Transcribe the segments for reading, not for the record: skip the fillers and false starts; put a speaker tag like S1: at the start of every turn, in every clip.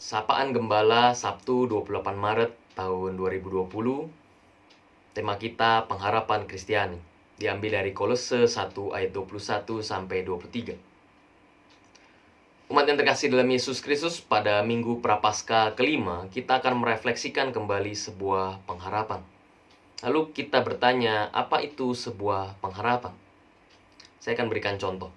S1: Sapaan Gembala Sabtu 28 Maret tahun 2020. Tema kita pengharapan Kristiani. Diambil dari Kolose 1 ayat 21 sampai 23. Umat yang terkasih dalam Yesus Kristus, pada Minggu Prapaskah kelima, kita akan merefleksikan kembali sebuah pengharapan. Lalu kita bertanya, apa itu sebuah pengharapan? Saya akan berikan contoh.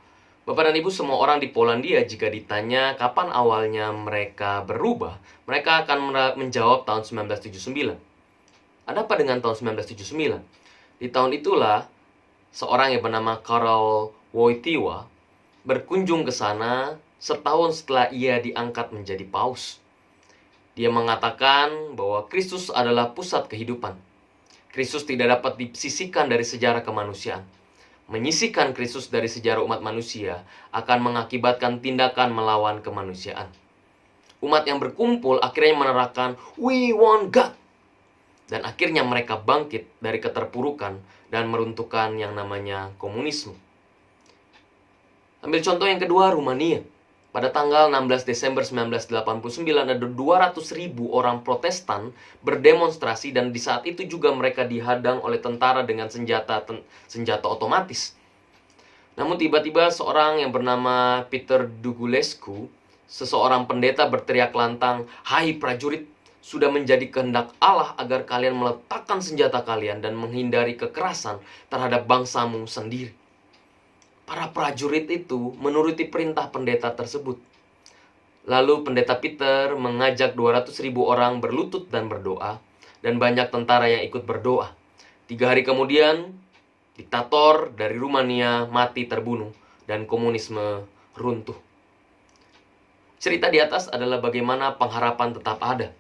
S1: Bapak dan Ibu, semua orang di Polandia jika ditanya kapan awalnya mereka berubah, mereka akan menjawab tahun 1979. Ada apa dengan tahun 1979? Di tahun itulah seorang yang bernama Karol Wojtyła berkunjung ke sana setahun setelah ia diangkat menjadi paus. Dia mengatakan bahwa Kristus adalah pusat kehidupan. Kristus tidak dapat disisihkan dari sejarah kemanusiaan. Menyisihkan Kristus dari sejarah umat manusia akan mengakibatkan tindakan melawan kemanusiaan. Umat yang berkumpul akhirnya menerapkan "We want God", dan akhirnya mereka bangkit dari keterpurukan dan meruntuhkan yang namanya komunisme. Ambil contoh yang kedua, Rumania. Pada tanggal 16 Desember 1989 ada 200.000 orang Protestan berdemonstrasi, dan di saat itu juga mereka dihadang oleh tentara dengan senjata otomatis. Namun tiba-tiba seorang yang bernama Peter Dugulescu, seseorang pendeta, berteriak lantang, "Hai prajurit, sudah menjadi kehendak Allah agar kalian meletakkan senjata kalian dan menghindari kekerasan terhadap bangsamu sendiri." Para prajurit itu menuruti perintah pendeta tersebut. Lalu pendeta Peter mengajak 200.000 orang berlutut dan berdoa, dan banyak tentara yang ikut berdoa. 3 hari kemudian, diktator dari Rumania mati terbunuh, dan komunisme runtuh. Cerita di atas adalah bagaimana pengharapan tetap ada.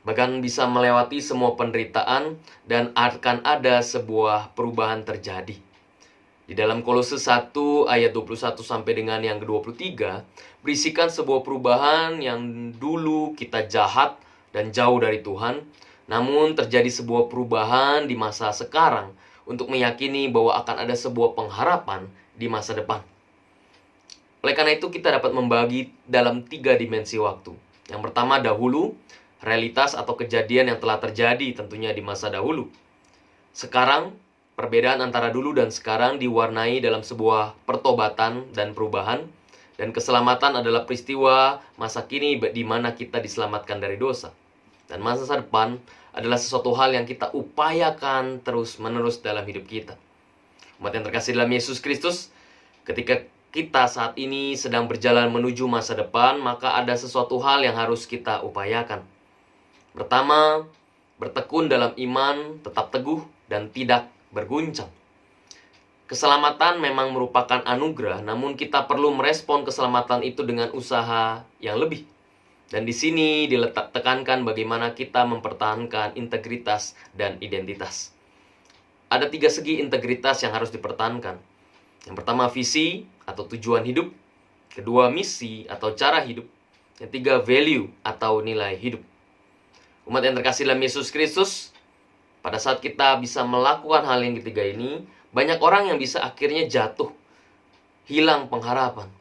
S1: Bahkan bisa melewati semua penderitaan, dan akan ada sebuah perubahan terjadi. Di dalam Kolose 1 ayat 21 sampai dengan yang ke-23 berisikan sebuah perubahan yang dulu kita jahat dan jauh dari Tuhan, namun terjadi sebuah perubahan di masa sekarang untuk meyakini bahwa akan ada sebuah pengharapan di masa depan. Oleh karena itu kita dapat membagi dalam 3 dimensi waktu. Yang pertama, dahulu, realitas atau kejadian yang telah terjadi tentunya di masa dahulu. Sekarang, perbedaan antara dulu dan sekarang diwarnai dalam sebuah pertobatan dan perubahan, dan keselamatan adalah peristiwa masa kini di mana kita diselamatkan dari dosa. Dan masa depan adalah sesuatu hal yang kita upayakan terus-menerus dalam hidup kita. Umat yang terkasih dalam Yesus Kristus, ketika kita saat ini sedang berjalan menuju masa depan, maka ada sesuatu hal yang harus kita upayakan. Pertama, bertekun dalam iman, tetap teguh, dan tidak berguncang. Keselamatan memang merupakan anugerah, namun kita perlu merespon keselamatan itu dengan usaha yang lebih. Dan di sini tekankan bagaimana kita mempertahankan integritas dan identitas. Ada 3 segi integritas yang harus dipertahankan. Yang pertama, visi atau tujuan hidup. Kedua, misi atau cara hidup. Yang 3, value atau nilai hidup. Umat yang terkasih dalam Yesus Kristus, pada saat kita bisa melakukan hal yang ketiga ini, banyak orang yang bisa akhirnya jatuh, hilang pengharapan.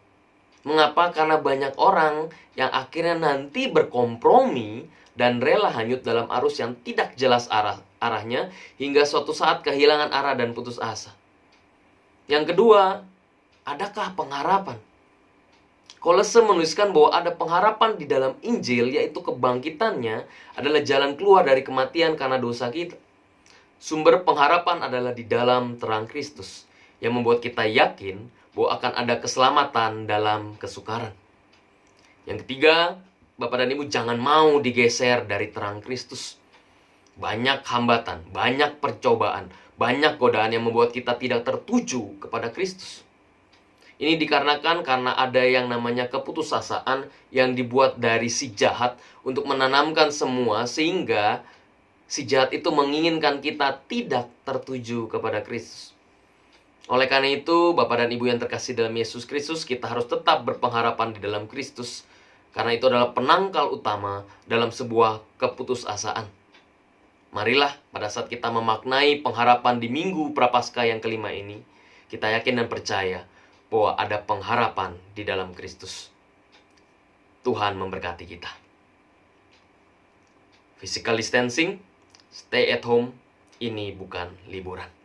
S1: Mengapa? Karena banyak orang yang akhirnya nanti berkompromi dan rela hanyut dalam arus yang tidak jelas arahnya, hingga suatu saat kehilangan arah dan putus asa. Yang kedua, adakah pengharapan? Kolose menuliskan bahwa ada pengharapan di dalam Injil, yaitu kebangkitannya adalah jalan keluar dari kematian karena dosa kita. Sumber pengharapan adalah di dalam terang Kristus, yang membuat kita yakin bahwa akan ada keselamatan dalam kesukaran. Yang ketiga, Bapak dan Ibu, jangan mau digeser dari terang Kristus. Banyak hambatan, banyak percobaan, banyak godaan yang membuat kita tidak tertuju kepada Kristus. Ini dikarenakan karena ada yang namanya keputusasaan yang dibuat dari si jahat untuk menanamkan semua, sehingga si jahat itu menginginkan kita tidak tertuju kepada Kristus. Oleh karena itu, Bapak dan Ibu yang terkasih dalam Yesus Kristus, kita harus tetap berpengharapan di dalam Kristus, karena itu adalah penangkal utama dalam sebuah keputusasaan. Marilah pada saat kita memaknai pengharapan di Minggu Prapaskah yang kelima ini, kita yakin dan percaya bahwa ada pengharapan di dalam Kristus. Tuhan memberkati kita. Physical distancing, stay at home, ini bukan liburan.